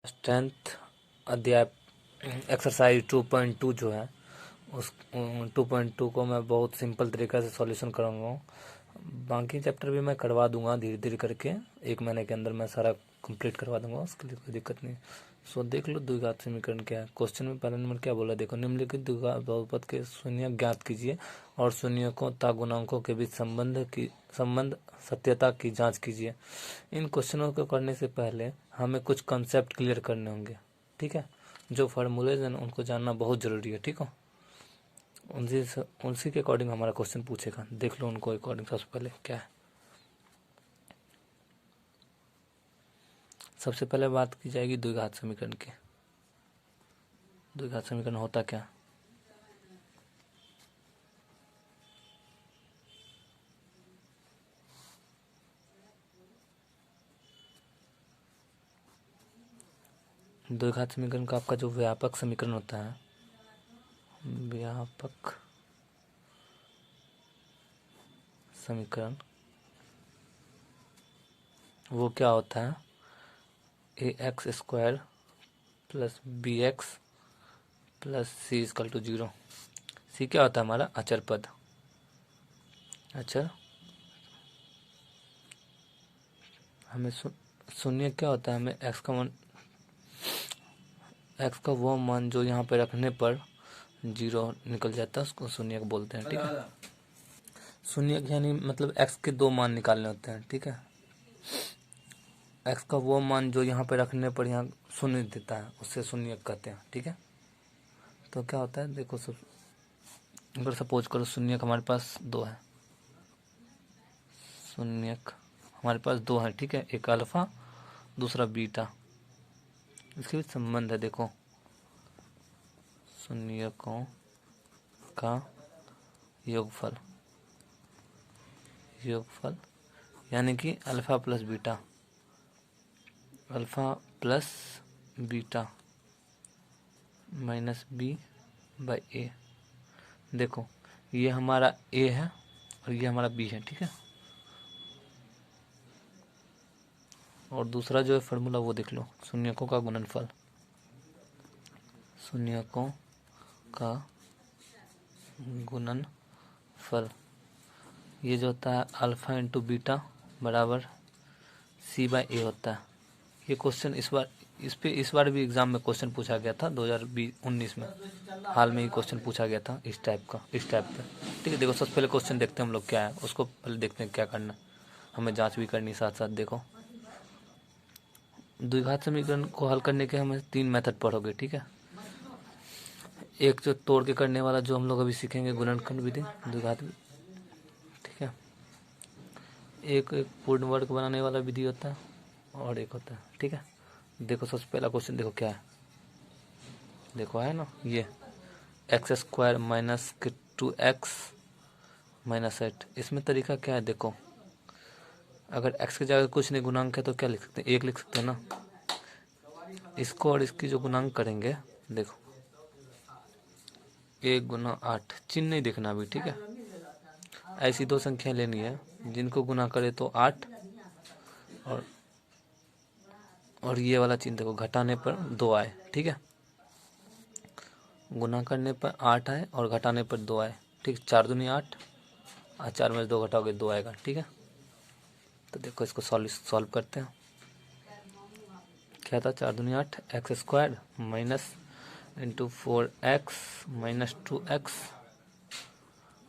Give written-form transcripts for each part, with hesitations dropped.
10th अध्याय exercise 2.2 जो है उस 2.2 को मैं बहुत सिंपल तरीक़ा से सॉल्यूशन कराऊंगा। बाकी चैप्टर भी मैं करवा दूंगा धीरे धीरे करके, 1 महीने के अंदर मैं सारा कंप्लीट करवा दूंगा, उसके लिए कोई दिक्कत नहीं। सो देख लो द्विघात समीकरण क्या है। क्वेश्चन में पहला नंबर क्या बोला, देखो निम्नलिखित द्विघात बहुपद के शून्य ज्ञात कीजिए और शून्यकों तथा गुणांकों के बीच संबंध सत्यता की जांच कीजिए। इन क्वेश्चनों को करने से पहले हमें कुछ कंसेप्ट क्लियर करने होंगे, ठीक है। जो फार्मूलेज हैं उनको जानना बहुत ज़रूरी है, ठीक है। उसी के अकॉर्डिंग हमारा क्वेश्चन पूछेगा। देख लो उनको अकॉर्डिंग सबसे पहले क्या है। सबसे पहले बात की जाएगी द्विघात समीकरण की। द्विघात समीकरण होता क्या, द्विघात समीकरण का आपका जो व्यापक समीकरण होता है, व्यापक समीकरण वो क्या होता है, ax² plus bx plus c=0। सी क्या होता है हमारा अचर पद, अचर। हमें शून्य क्या होता है, हमें x का वो मान जो यहाँ पे रखने पर 0 निकल जाता है उसको शून्य बोलते हैं, ठीक है। शून्य यानी मतलब x के 2 मान निकालने होते हैं, ठीक है। x का वो मान जो यहाँ पे रखने पर यहाँ शून्य देता है उससे शून्य कहते हैं, ठीक है। तो क्या होता है देखो, अगर सपोज करो शून्य हमारे पास 2 है, शून्य हमारे पास 2 है, ठीक है। एक अल्फा दूसरा बीटा, इसके बीच संबंध है। देखो शून्यकों का योगफल यानी कि alpha plus beta minus b/a। देखो ये हमारा a है और ये हमारा b है, ठीक है। और दूसरा जो है फार्मूला वो देख लो, शून्यकों का गुणनफल, शून्यकों का गुणनफल ये जो होता है अल्फा इंटू बीटा बराबर c/a होता है। ये क्वेश्चन इस बार भी एग्जाम में क्वेश्चन पूछा गया था 2019 में, हाल में ही क्वेश्चन पूछा गया था इस टाइप पे, ठीक है। देखो सबसे पहले क्वेश्चन देखते हैं हम लोग क्या है, उसको पहले देखते हैं क्या करना, हमें जांच भी करनी साथ साथ। देखो द्विघात समीकरण को हल करने के हमें 3 मेथड पढ़ोगे, ठीक है। एक जो तोड़ के करने वाला जो हम लोग अभी सीखेंगे गुणनखंड विधि, द्विघात, ठीक है। एक पूर्ण वर्ग बनाने वाला विधि होता है और एक होता है, ठीक है। देखो सबसे पहला क्वेश्चन देखो क्या है, देखो है ना ये x² माइनस 2x माइनस 8। इसमें तरीका क्या है, देखो अगर x की जगह कुछ नहीं गुणांक है तो क्या लिख सकते हैं, 1 लिख सकते हैं ना। इसको और इसकी जो गुणांक करेंगे, देखो 1 गुना 8, चिन्ह नहीं देखना अभी, ठीक है। ऐसी 2 संख्या लेनी है जिनको गुना करे तो 8 और ये वाला चिन्ह देखो घटाने पर 2 आए, ठीक है। गुना करने पर 8 आए और घटाने पर 2 आए, ठीक। 4 दूनी 8 और 4 में से 2 घटाओगे 2 आएगा, ठीक है। तो देखो इसको सॉल्व करते हैं। क्या था 4 दूनी 8, x² minus into 4x minus 2x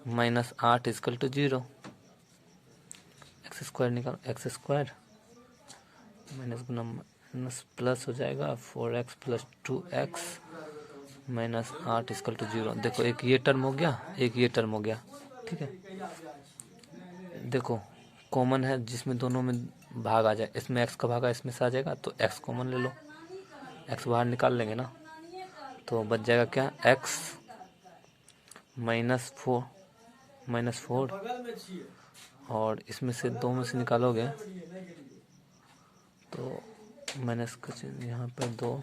minus 8 = 0। x² निकाल, x² माइनस गुना माइनस प्लस हो जाएगा 4x प्लस 2x माइनस 8 = 0। देखो एक ये टर्म हो गया, एक ये टर्म हो गया, ठीक है। देखो कॉमन है जिसमें दोनों में भाग आ जाए, इसमें x का भाग है इसमें से आ जाएगा तो x कॉमन ले लो, x बाहर निकाल लेंगे ना तो बच जाएगा क्या, x माइनस 4 और इसमें से 2 में से निकालोगे तो माइनस का चिन्ह यहाँ पर 2,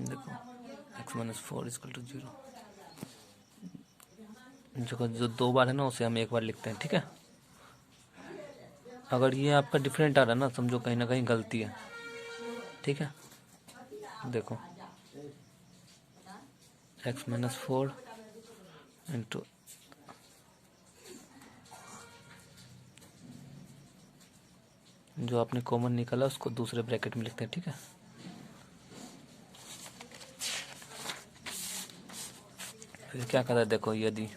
देखो x माइनस 4 = 0। जो 2 बार है ना उसे हम 1 बार लिखते हैं, ठीक है। अगर ये आपका डिफरेंट आ रहा है ना, समझो कहीं ना कहीं गलती है, ठीक है। देखो x-4 इंटू जो आपने कॉमन निकाला उसको दूसरे ब्रैकेट में लिखते हैं, ठीक है। फिर क्या करा, देखो यदि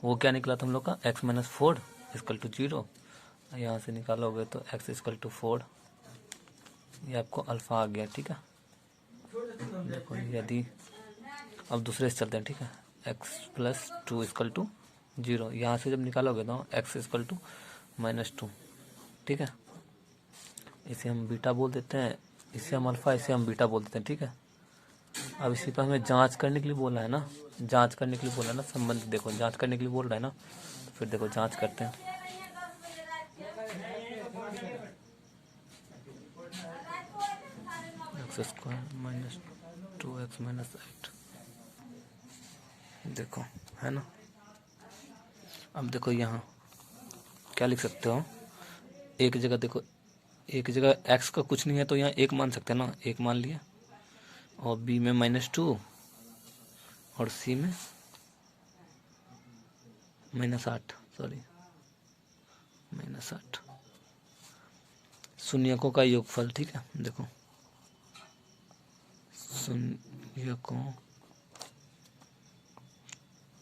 वो क्या निकला था हम लोग का, x-4 इक्वल टू 0, यहाँ से निकालोगे तो x इक्वल टू 4, ये आपको अल्फा आ गया, ठीक है। देखो यदि अब दूसरे से चलते हैं, ठीक है। x+2 इक्वल टू 0, यहाँ से जब निकालोगे तो x इक्वल टू -2, ठीक है। इसे हम बीटा बोल देते हैं, इसे हम अल्फा, इसे हम बीटा बोल देते हैं, ठीक है। अब इसी पर हमें जांच करने के लिए बोला है ना, जांच करने के लिए बोला है ना संबंध, देखो जांच करने के लिए बोल रहा है ना, तो फिर देखो जांच करते हैं। x² - 2x - 8, देखो है ना। अब देखो यहाँ क्या लिख सकते हो, एक जगह देखो, एक जगह x का कुछ नहीं है तो यहाँ 1 मान सकते हैं ना, 1 मान लिया, और b में -2 और c में -8, सॉरी -8, शून्यकों का योगफल, ठीक है। देखो शून्यकों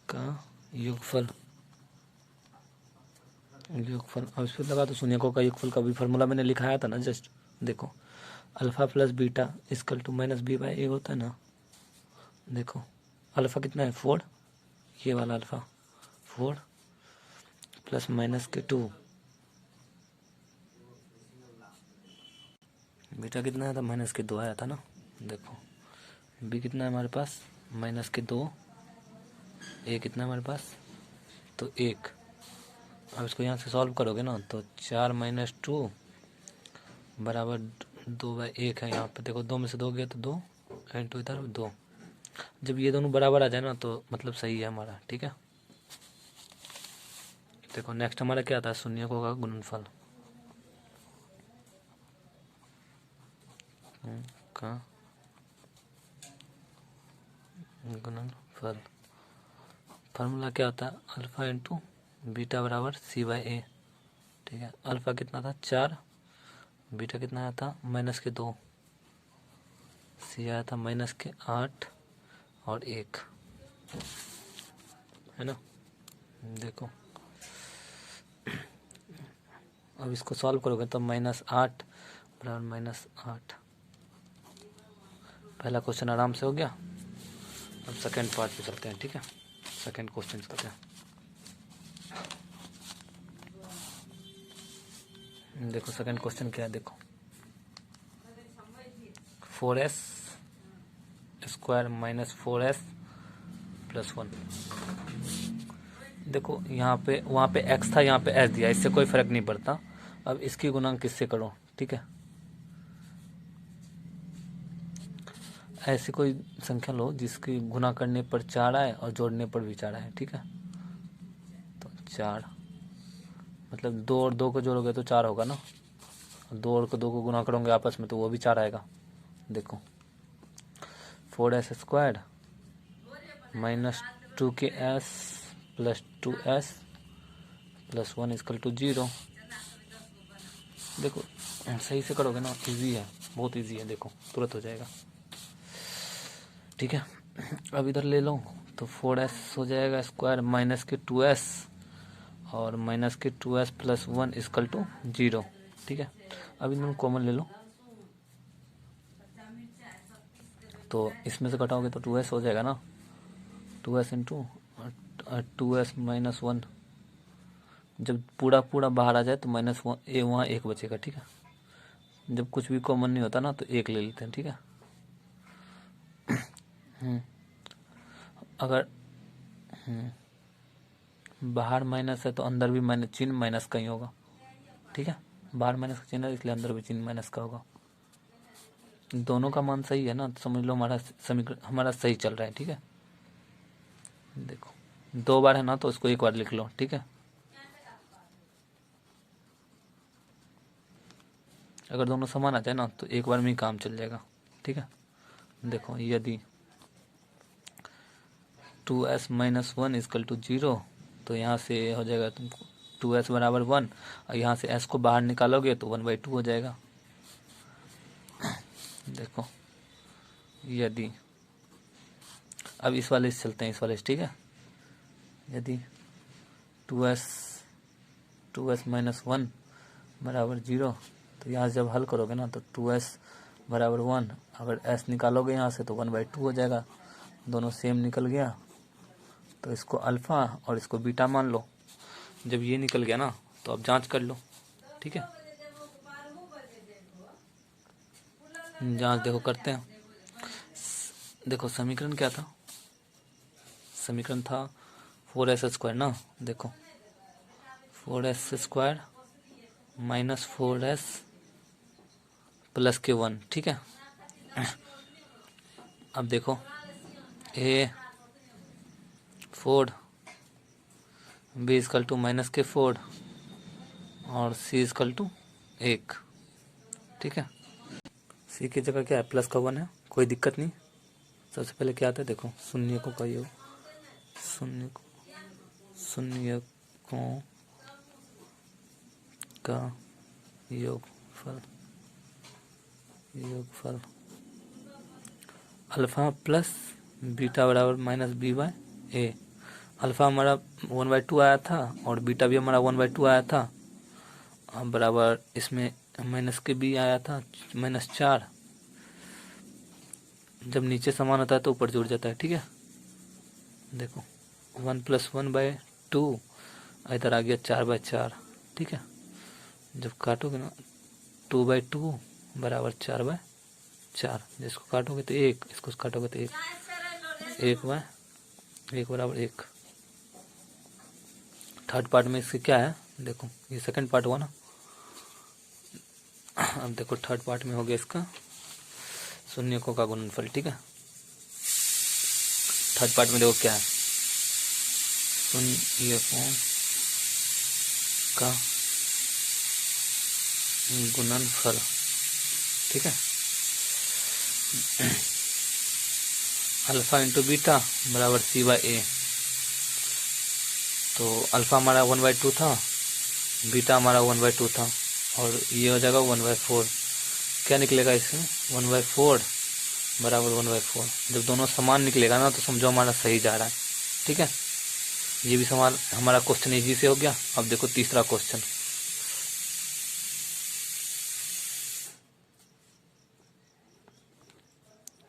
का योगफल, अब इस पर लगा तो शून्यकों का योगफल का भी फार्मूला मैंने लिखाया था ना जस्ट। देखो alpha plus beta equal to -b/a होता है ना। देखो अल्फा कितना है 4, ये वाला अल्फा 4 प्लस -2, बीटा कितना आया था -2 आया था ना। देखो b कितना है हमारे पास -2, a कितना है हमारे पास तो 1। अब इसको यहाँ से सॉल्व करोगे ना तो 4 - 2 बराबर 2/1 है। यहाँ पे देखो 2 में से 2 गया तो 2 एंड 2 इधर 2, जब ये दोनों बराबर आ जाए ना तो मतलब सही है हमारा, ठीक है। देखो नेक्स्ट हमारा क्या आता है, शून्यकों का गुणनफल का गुणनफल, फार्मूला क्या होता है, अल्फा इंटू बीटा बराबर c/a, ठीक है। अल्फा कितना था 4, बीटा कितना आया था -2, सी आया था -8 और 1, है ना। देखो अब इसको सॉल्व करोगे तो -8 बराबर -8, पहला क्वेश्चन आराम से हो गया। अब सेकंड पार्ट पे चलते हैं, ठीक है। सेकंड क्वेश्चन चलते हैं। देखो सेकंड क्वेश्चन क्या है, देखो 4s² - 4s + 1। देखो यहाँ पे, वहाँ पे x था, यहाँ पे s दिया, इससे कोई फर्क नहीं पड़ता। अब इसकी गुणा किससे करो, ठीक है। ऐसी कोई संख्या लो जिसकी गुणा करने पर 4 आए और जोड़ने पर भी 4 आए, ठीक है। तो 4 मतलब 2 और 2 को जोड़ोगे तो 4 होगा ना, 2 और 2 को गुणा करोगे आपस में तो वो भी 4 आएगा। देखो 4s² - 2ks + 2s + 1 = 0। देखो सही से करोगे ना, इजी है, बहुत इजी है, देखो तुरंत हो जाएगा, ठीक है। अब इधर ले लो तो 4s हो जाएगा स्क्वायर -2s और -2s + 1 = 0, ठीक है। अब इन दोनों कॉमन ले लो तो इसमें से घटाओगे तो 2s हो जाएगा ना, 2s इंटू 2s - 1, जब पूरा पूरा बाहर आ जाए तो -1 वहाँ 1 बचेगा, ठीक है। जब कुछ भी कॉमन नहीं होता ना तो 1 ले लेते हैं, ठीक है। अगर बाहर माइनस है तो अंदर भी माइनस, चिन्ह माइनस का ही होगा, ठीक है। बाहर माइनस का चिन्ह है इसलिए अंदर भी चिन्ह माइनस का होगा। दोनों का मान सही है ना, तो समझ लो हमारा समीकरण हमारा सही चल रहा है, ठीक है। देखो 2 बार है ना, तो इसको 1 बार लिख लो, ठीक है। अगर दोनों समान आ जाए ना तो 1 बार में ही काम चल जाएगा, ठीक है। देखो यदि 2s माइनस 1 इजकल टू 0, तो यहाँ से हो जाएगा तुमको 2s बराबर 1, और यहाँ से s को बाहर निकालोगे तो 1/2 हो जाएगा। देखो यदि अब इस वाले से चलते हैं, इस वाले से, ठीक है। यदि 2s माइनस 1 बराबर 0, तो यहाँ से जब हल करोगे ना तो 2s बराबर 1, अगर s निकालोगे यहाँ से तो 1/2 हो जाएगा। दोनों सेम निकल गया, तो इसको अल्फ़ा और इसको बीटा मान लो। जब ये निकल गया ना तो अब जांच कर लो, ठीक है। जांच देखो करते हैं। देखो समीकरण क्या था, समीकरण था 4s² ना। देखो 4s² माइनस 4s प्लस के 1, ठीक है। अब देखो a 4, b equal to minus के 4 और c इजकल टू 1, ठीक है। c की जगह क्या है, प्लस का 1 है, कोई दिक्कत नहीं। सबसे पहले क्या आता है, देखो शून्यकों का योग, शून्यकों का योगफल अल्फा प्लस बीटा बराबर माइनस b/a। अल्फा हमारा 1/2 आया था और बीटा भी हमारा 1/2 आया था, अब बराबर इसमें माइनस के b आया था -4। जब नीचे समान होता है तो ऊपर जुड़ जाता है, ठीक है। देखो 1 + 1/2 इधर आ गया 4/4, ठीक है। जब काटोगे ना 2/2 बराबर 4/4, जिसको काटोगे तो 1, इसको काटोगे तो 1, 1 बराबर 1। थर्ड पार्ट में इसके क्या है, देखो ये सेकंड पार्ट हुआ ना। अब देखो थर्ड पार्ट में हो गया इसका शून्यकों का गुणनफल, ठीक है। थर्ड पार्ट में देखो क्या है, शून्यकों का गुणनफल, ठीक है। अल्फा इंटू बीटा बराबर c/a। तो अल्फा हमारा 1/2 था, बीटा हमारा 1/2 था, और ये हो जाएगा 1/4। क्या निकलेगा इसमें, 1/4 बराबर 1/4। जब दोनों समान निकलेगा ना तो समझो हमारा सही जा रहा है, ठीक है। ये भी सवाल हमारा क्वेश्चन इजी से हो गया। अब देखो तीसरा क्वेश्चन,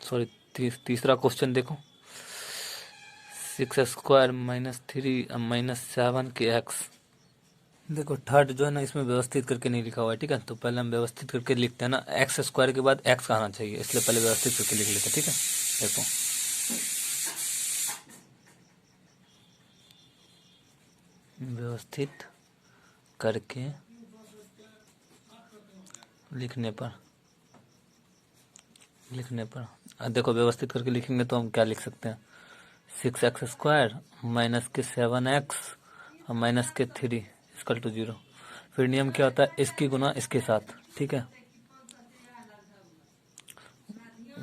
सॉरी तीसरा क्वेश्चन देखो 6² - 3 - 7 के x। देखो थर्ड जो है ना इसमें व्यवस्थित करके नहीं लिखा हुआ है, ठीक है। तो पहले हम व्यवस्थित करके लिखते हैं ना, x² के बाद x आना चाहिए, इसलिए पहले व्यवस्थित करके लिख लेते हैं, ठीक है। देखो व्यवस्थित करके लिखने पर देखो व्यवस्थित करके लिखेंगे तो हम क्या लिख सकते हैं, 6x² माइनस के 7x और माइनस के 3 इक्वल टू 0। फिर नियम क्या होता है, इसकी गुना इसके साथ, ठीक है।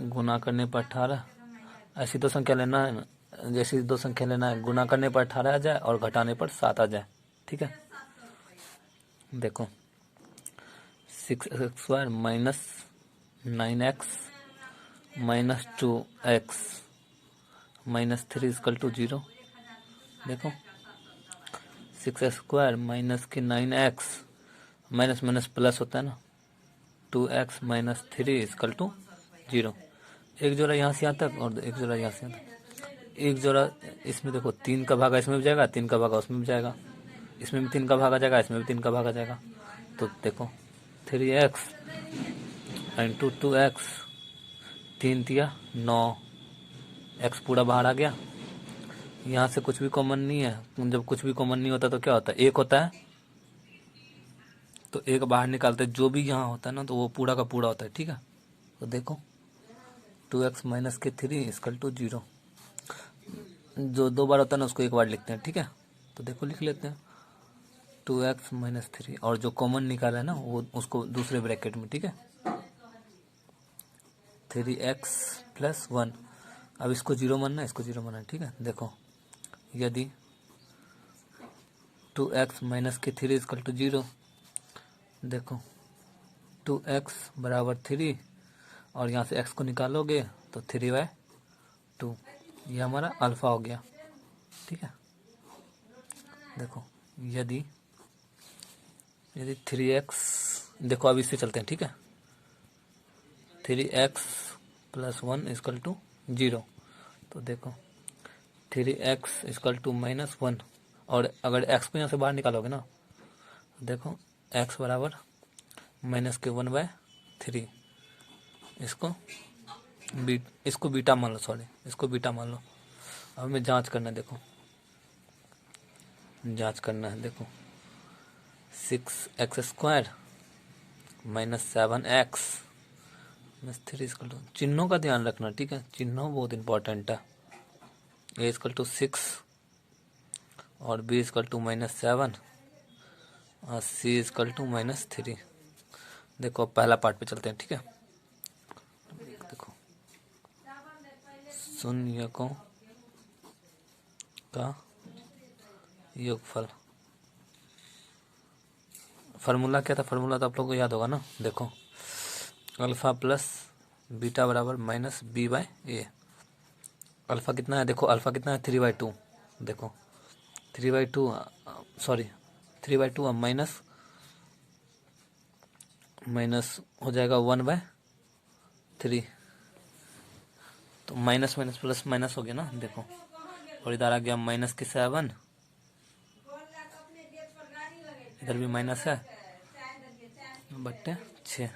गुना करने पर 18, ऐसी दो संख्या लेना है ना, जैसी दो संख्या लेना है, गुना करने पर 18 आ जाए और घटाने पर 7 आ जाए, ठीक है। देखो 6x² minus 9x minus 2x minus 3 equal to 0। देखो 6x² माइनस के 9x, माइनस माइनस प्लस होता है ना, 2x माइनस 3 इक्वल टू 0। एक जोड़ा यहाँ से यहाँ तक और एक जोड़ा यहाँ से यहाँ तक। एक जोड़ा इसमें देखो 3 का भागा इसमें भी जाएगा, 3 का भागा उसमें भी जाएगा, इसमें भी 3 का भागा जाएगा, इसमें भी 3 का भागा जाएगा। तो देखो 3x इंटू 2x, 3 तिया 9, x पूरा बाहर आ गया। यहाँ से कुछ भी कॉमन नहीं है, जब कुछ भी कॉमन नहीं होता तो क्या होता है, एक होता है, तो एक बाहर निकालते हैं, जो भी यहाँ होता है ना तो वो पूरा का पूरा होता है, ठीक है। तो देखो 2x माइनस के 3 इक्वल टू 0। जो 2 बार होता है ना उसको 1 बार लिखते हैं, ठीक है। तो देखो लिख लेते हैं 2x माइनस 3, और जो कॉमन निकाला है ना वो उसको दूसरे ब्रैकेट में, ठीक है। 3x प्लस 1, अब इसको 0 मानना है, इसको 0 मानना है, ठीक है। देखो यदि 2x माइनस के 3 इजकल टू 0, देखो 2x बराबर 3, और यहाँ से x को निकालोगे तो 3/2, ये हमारा अल्फ़ा हो गया, ठीक है। देखो यदि 3x, देखो अब इससे चलते हैं, ठीक है। 3x प्लस 1 इजकल टू 0, तो देखो 3x इजकल टू माइनस 1, और अगर x को यहाँ से बाहर निकालोगे ना, देखो x बराबर माइनस के 1/3, इसको बीटा मान लो, सॉरी इसको बीटा मान लो। अब हमें जांच करना है, देखो जांच करना है, देखो 6x² minus 7x minus 3 is equal to, चिन्हों का ध्यान रखना, ठीक है, चिन्हों बहुत इंपॉर्टेंट है। a इजकल टू 6 और b इजकल टू माइनस 7 और c इजकल टू माइनस 3। देखो अब पहला पार्ट पे चलते हैं, ठीक है। देखो शून्यकों का योगफल, फार्मूला क्या था, फार्मूला तो आप लोगों को याद होगा ना। देखो अल्फ़ा प्लस बीटा बराबर माइनस b/a। अल्फ़ा कितना है, देखो अल्फ़ा कितना है 3/2, देखो 3/2, सॉरी 3/2 माइनस हो जाएगा 1/3, तो माइनस माइनस प्लस माइनस हो गया ना, देखो। और इधर आ गया माइनस के 7, इधर भी माइनस है, बट्टे 6।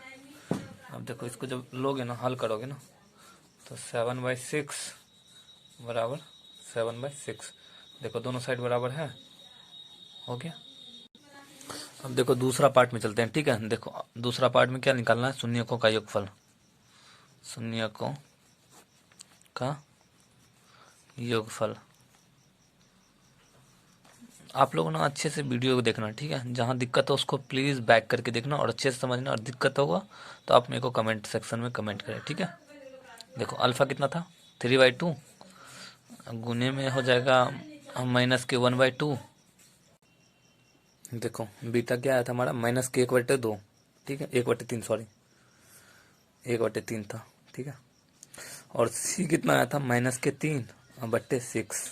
अब देखो इसको जब लोगे ना, हल करोगे ना, तो 7/6 बराबर 7/6, देखो दोनों साइड बराबर है, हो गया। अब देखो दूसरा पार्ट में चलते हैं, ठीक है। देखो दूसरा पार्ट में क्या निकालना है, शून्यकों का योगफल, शून्यकों का योगफल। आप लोगों ने अच्छे से वीडियो को देखना, ठीक है। जहाँ दिक्कत हो उसको प्लीज़ बैक करके देखना और अच्छे से समझना, और दिक्कत होगा तो आप मेरे को कमेंट सेक्शन में कमेंट करें, ठीक है। देखो अल्फ़ा कितना था 3/2, गुने में हो जाएगा माइनस के 1/2। देखो बीटा क्या आया था हमारा, माइनस के 1/2, ठीक है, 1/3, सॉरी 1/3 था, ठीक है। और सी कितना आया था, माइनस के 3/6।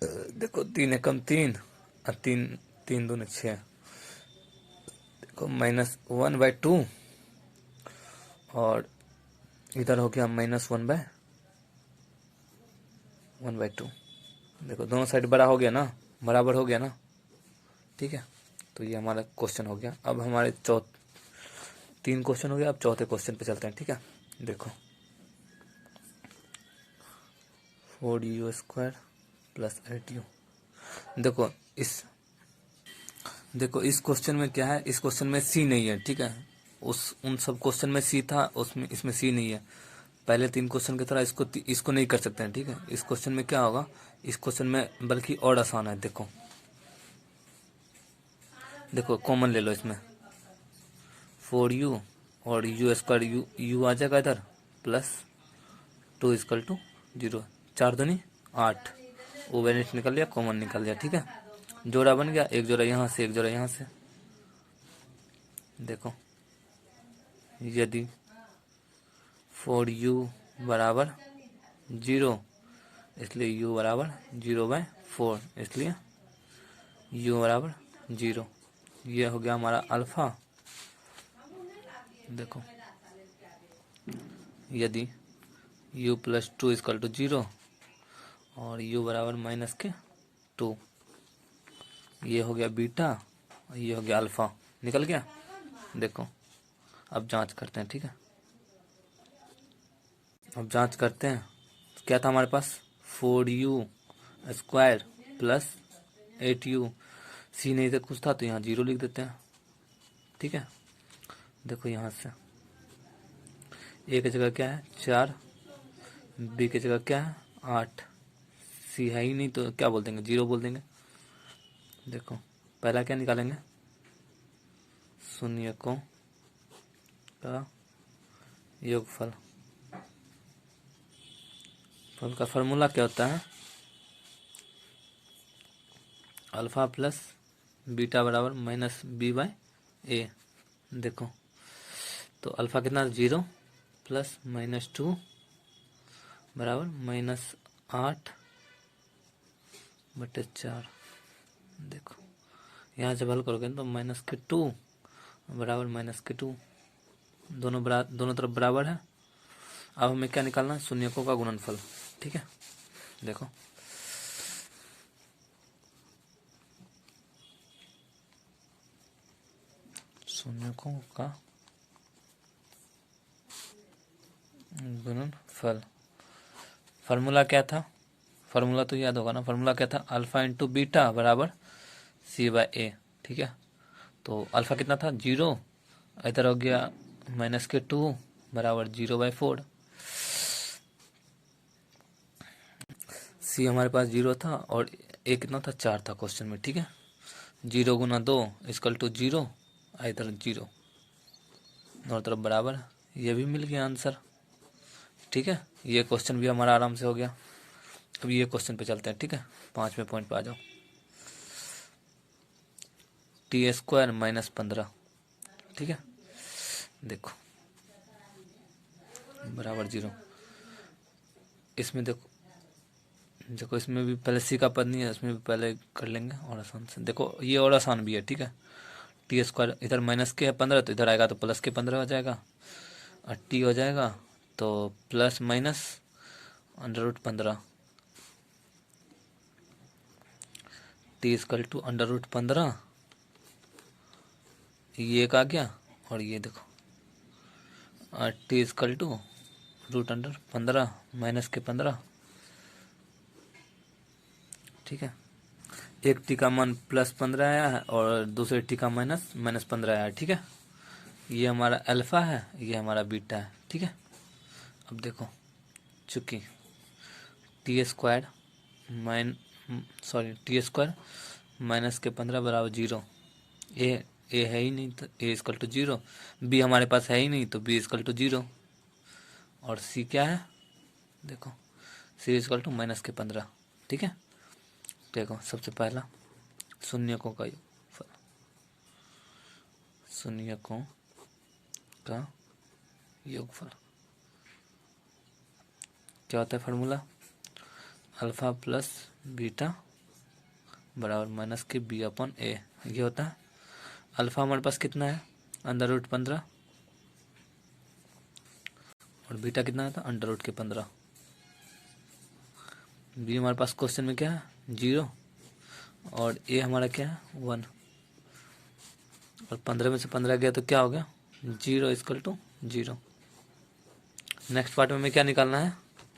देखो 3 एकम 3 और 3 दूनी 6, देखो माइनस 1/2, और इधर हो गया माइनस 1/2। देखो दोनों साइड बड़ा हो गया ना, बराबर हो गया ना, ठीक है। तो ये हमारा क्वेश्चन हो गया। अब हमारे 3 क्वेश्चन हो गया, अब चौथे क्वेश्चन पे चलते हैं, ठीक है। देखो 4u² प्लस 8u। देखो इस क्वेश्चन में क्या है, इस क्वेश्चन में सी नहीं है, ठीक है। उन सब क्वेश्चन में सी था, उसमें इसमें सी नहीं है। पहले 3 क्वेश्चन की तरह इसको नहीं कर सकते हैं, ठीक है। इस क्वेश्चन में क्या होगा, इस क्वेश्चन में बल्कि और आसान है। देखो कॉमन ले लो इसमें 4u और u², u आ जाएगा इधर, प्लस 2 इजकल टू 0, 4 दूनी 8, वो बेनिट निकल लिया, कॉमन निकल लिया, ठीक है। जोड़ा बन गया, एक जोड़ा यहाँ से, एक जोड़ा यहाँ से। देखो यदि 4u बराबर 0, इसलिए u बराबर 0/4, इसलिए u बराबर 0, ये हो गया हमारा अल्फ़ा। देखो यदि u प्लस 2 इजकल टू 0 और u बराबर माइनस के 2, ये हो गया बीटा और ये हो गया अल्फ़ा, निकल गया। देखो अब जांच करते हैं, ठीक है। अब जांच करते हैं, क्या था हमारे पास 4u² प्लस 8u, सी नहीं से कुछ था तो यहाँ 0 लिख देते हैं, ठीक है। देखो यहाँ से ए की जगह क्या है 4, बी की जगह क्या है 8, सी है ही नहीं तो क्या बोल देंगे, जीरो बोल देंगे। देखो पहला क्या निकालेंगे, शून्यकों का योगफल। फल का फॉर्मूला क्या होता है, अल्फा प्लस बीटा बराबर माइनस बी बाय ए। देखो तो अल्फा कितना, 0 प्लस -2 बराबर -8/4। देखो यहाँ जब हल करोगे तो -2 बराबर -2, दोनों तरफ बराबर है। अब हमें क्या निकालना है, शून्यकों का गुणनफल। ठीक है, देखो शून्यकों का गुणनफल। फार्मूला क्या था, फार्मूला तो याद होगा ना, फार्मूला क्या था, अल्फा इंटू बीटा बराबर सी बाय ए। ठीक है, तो अल्फा कितना था, 0, इधर हो गया -2 बराबर 0/4। सी हमारे पास 0 था और ए कितना था, 4 था क्वेश्चन में। ठीक है, 0 गुना 2 इक्वल टू 0, इधर 0, दोनों तरफ बराबर, ये भी मिल गया आंसर। ठीक है, ये क्वेश्चन भी हमारा आराम से हो गया। अब ये क्वेश्चन पे चलते हैं। ठीक है, 5वें पॉइंट पे आ जाओ। t² -15। ठीक है, देखो बराबर 0। इसमें देखो देखो इसमें भी पहले सी का पद नहीं है, इसमें भी पहले कर लेंगे और आसान से। देखो ये और आसान भी है। ठीक है, t² इधर माइनस के है 15, तो इधर आएगा तो प्लस के 15 हो जाएगा, और टी हो जाएगा तो प्लस माइनस √15, t = √15। ये एक आ गया और ये देखो t = √15 माइनस के 15। ठीक है, एक टी का मान +15 आया है और दूसरे टी का -15 आया है। ठीक है, ये हमारा अल्फा है, ये हमारा बीटा है। ठीक है, अब देखो चूंकि t² माइनस के 15 बराबर 0, ए है ही नहीं तो a = 0, बी हमारे पास है ही नहीं तो b = 0, और सी क्या है, देखो c = -15। ठीक है, देखो सबसे पहला शून्यकों का योगफल, शून्यकों का योगफल क्या होता है, फार्मूला अल्फा प्लस बीटा बराबर माइनस के b/a। ये होता है, अल्फा हमारे पास कितना है, √15, और बीटा कितना था, √15। बी हमारे पास क्वेश्चन में क्या है, 0, और ए हमारा क्या है, 1, और 15 में से 15 गया तो क्या हो गया, 0 = 0। नेक्स्ट पार्ट में हमें क्या निकालना है,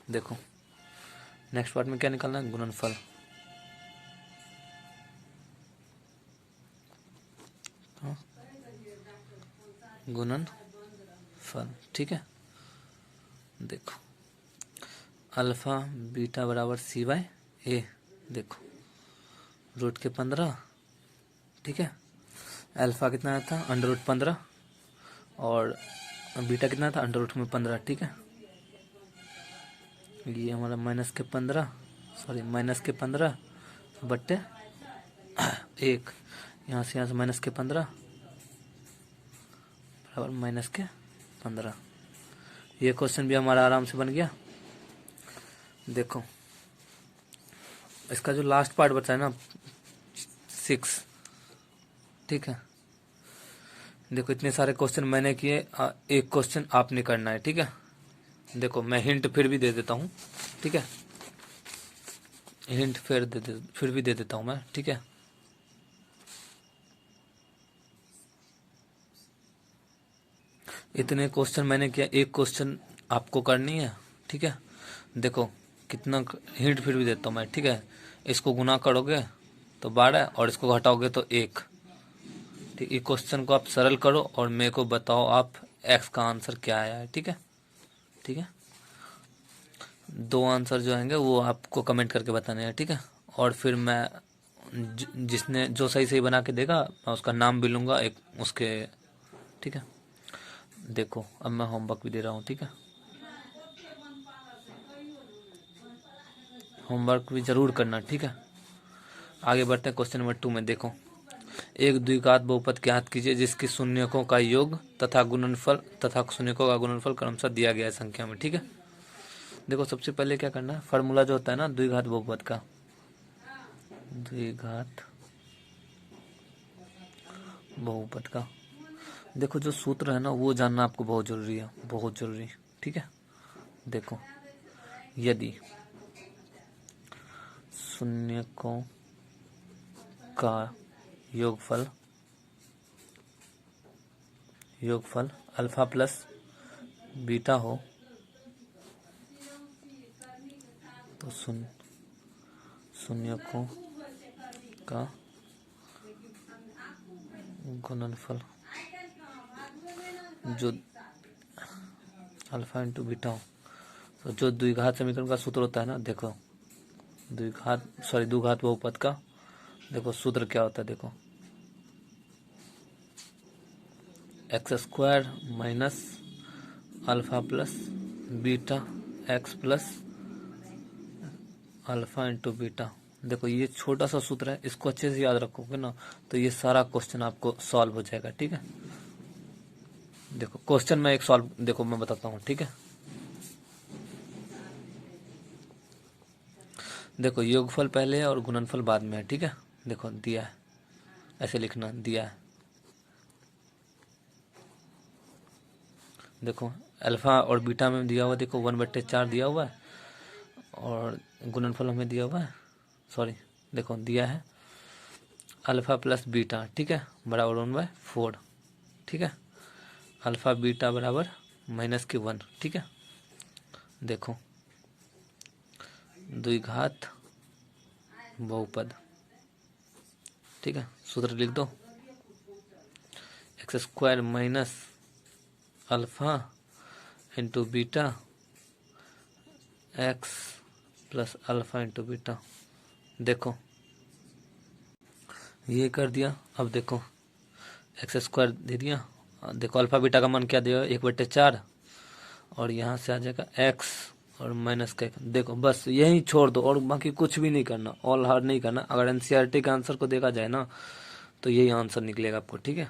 देखो नेक्स्ट पार्ट में क्या निकालना है, गुणनफल। गुणनफल। ठीक है, देखो अल्फा बीटा बराबर c/a। देखो √15। ठीक है, अल्फा कितना था, √15, और बीटा कितना था, √15। ठीक है, ये हमारा माइनस के 15 बट्टे 1, यहाँ से माइनस के 15 बराबर -15। ये क्वेश्चन भी हमारा आराम से बन गया। देखो इसका जो लास्ट पार्ट बचा है ना, 6। ठीक है, देखो इतने सारे क्वेश्चन मैंने किए, एक क्वेश्चन आपने करना है। ठीक है, देखो मैं हिंट फिर भी दे देता हूँ। ठीक है, हिंट फिर भी दे देता हूँ मैं। ठीक है, इतने क्वेश्चन मैंने किया, एक क्वेश्चन आपको करनी है। ठीक है, देखो कितना हिंट फिर भी देता हूँ मैं। ठीक है, इसको गुना करोगे तो 12 और इसको घटाओगे तो 1। ठीक, ये क्वेश्चन को आप सरल करो और मेरे को बताओ आप x का आंसर क्या आया है। ठीक है, ठीक है, दो आंसर जो आएंगे वो आपको कमेंट करके बताने हैं, ठीक है। और फिर मैं जिसने जो सही सही बना के देगा मैं उसका नाम भी लूँगा एक उसके, ठीक है। देखो अब मैं होमवर्क भी दे रहा हूँ, ठीक है। होमवर्क भी ज़रूर करना, ठीक है। आगे बढ़ते हैं क्वेश्चन नंबर 2 में। देखो, एक द्विघात बहुपद ज्ञात कीजिए जिसकी शून्यकों का योग तथा शून्यकों का गुणनफल क्रमशः दिया गया है संख्या में, ठीक है। देखो सबसे पहले क्या करना है, फार्मूला जो होता है ना द्विघात बहुपद का, द्विघात बहुपद का, देखो जो सूत्र है ना वो जानना आपको बहुत जरूरी है, बहुत जरूरी, ठीक है। देखो यदि शून्यकों का योगफल अल्फा प्लस बीटा हो तो शून्यकों का गुणनफल जो अल्फा इंटू बीटा हो, तो जो द्विघात समीकरण का सूत्र होता है ना, देखो द्विघात बहुपद का देखो सूत्र क्या होता है। देखो x square minus alpha plus beta x plus alpha into beta. देखो ये छोटा सा सूत्र है, इसको अच्छे से याद रखोगे ना तो ये सारा क्वेश्चन आपको सॉल्व हो जाएगा, ठीक है। देखो क्वेश्चन में एक सॉल्व, देखो मैं बताता हूँ, ठीक है। देखो योगफल पहले है और गुणनफल बाद में है, ठीक है। देखो दिया है, ऐसे लिखना दिया है। देखो अल्फा और बीटा में दिया हुआ, देखो 1/4 दिया हुआ है और गुणनफल हमें दिया हुआ है, सॉरी देखो दिया है अल्फा प्लस बीटा, ठीक है, बराबर 1/4, ठीक है। अल्फा बीटा बराबर -1, ठीक है। देखो द्विघात बहुपद, ठीक है, सूत्र लिख दो, x square minus alpha into beta x plus alpha into beta. देखो ये कर दिया। अब देखो एक्स स्क्वायर दे दिया, देखो अल्फा बीटा का मान क्या दिया 1/4 और यहाँ से आ जाएगा एक्स और माइनस का 1। देखो बस यही छोड़ दो और बाकी कुछ भी नहीं करना, ऑल हार्ड नहीं करना। अगर एनसीईआरटी के आंसर को देखा जाए ना तो यही आंसर निकलेगा आपको, ठीक है।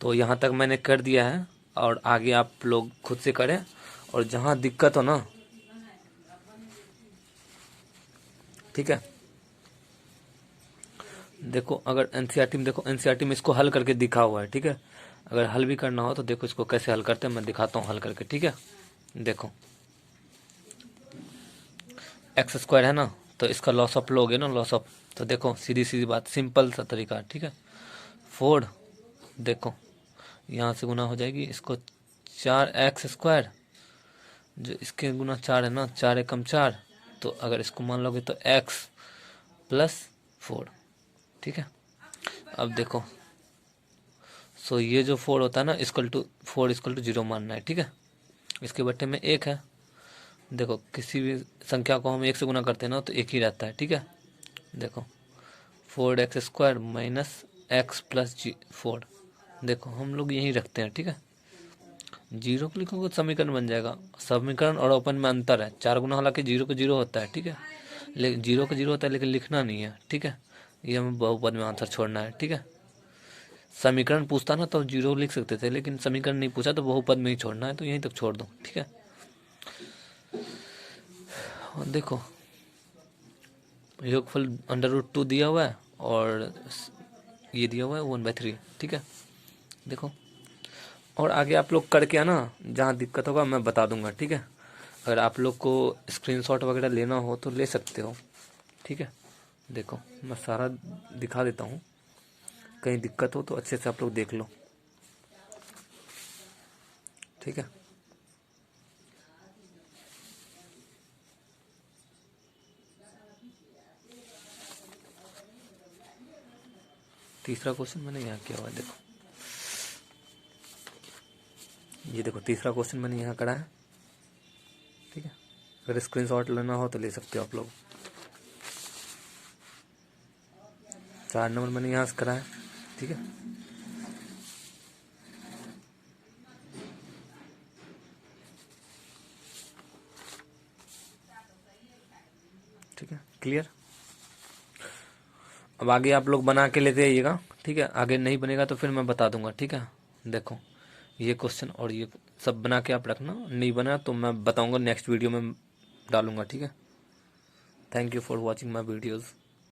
तो यहाँ तक मैंने कर दिया है और आगे आप लोग खुद से करें, और जहाँ दिक्कत हो ना, ठीक है। देखो अगर एनसीईआरटी में, देखो एनसीईआरटी में इसको हल करके दिखा हुआ है, ठीक है। अगर हल भी करना हो तो देखो इसको कैसे हल करते हैं, मैं दिखाता हूँ हल करके, ठीक है। देखो एक्स स्क्वायर है ना, तो इसका लॉस ऑफ लोगे ना, लॉस ऑफ, तो देखो सीधी सीधी बात, सिंपल सा तरीका, ठीक है। 4, देखो यहाँ से गुना हो जाएगी, इसको 4x², जो इसके गुना 4 है ना, 4 एकम 4, तो अगर इसको मान लोगे तो x प्लस 4, ठीक है। अब देखो सो ये जो 4 होता है ना, =4 =0 मानना है, ठीक है। इसके बट्टे में 1 है। देखो किसी भी संख्या को हम 1 से गुना करते हैं ना तो 1 ही रहता है, ठीक है। देखो 4x² माइनस x प्लस 4, देखो हम लोग यही रखते हैं, ठीक है। 0 को लिखोगे तो समीकरण बन जाएगा। समीकरण और ओपन में अंतर है, 4 गुना हालांकि 0 को 0 होता है, ठीक है, लेकिन 0 को 0 होता है लेकिन लिखना नहीं है, ठीक है। ये हमें बहुपद में आंसर छोड़ना है, ठीक है। समीकरण पूछता ना तो 0 लिख सकते थे, लेकिन समीकरण नहीं पूछा तो बहुपद में ही छोड़ना है, तो यहीं तक छोड़ दो, ठीक है। और देखो योगफल √2 दिया हुआ है और ये दिया हुआ है 1/3, ठीक है। देखो और आगे आप लोग करके आना, जहाँ दिक्कत होगा मैं बता दूंगा, ठीक है। अगर आप लोग को स्क्रीनशॉट वगैरह लेना हो तो ले सकते हो, ठीक है। देखो मैं सारा दिखा देता हूँ, कहीं दिक्कत हो तो अच्छे से आप लोग देख लो, ठीक है। तीसरा क्वेश्चन मैंने यहाँ किया हुआ है, देखो ये देखो तीसरा क्वेश्चन मैंने यहाँ करा है, ठीक है। अगर स्क्रीनशॉट लेना हो तो ले सकते हो आप लोग। 4 नंबर मैंने यहाँ से करा है, ठीक है। ठीक है, क्लियर। अब आगे आप लोग बना के लेते आइएगा, ठीक है। आगे नहीं बनेगा तो फिर मैं बता दूंगा, ठीक है। देखो ये क्वेश्चन और ये सब बना के आप रखना, नहीं बना तो मैं बताऊंगा नेक्स्ट वीडियो में डालूंगा, ठीक है। Thank you for watching my videos.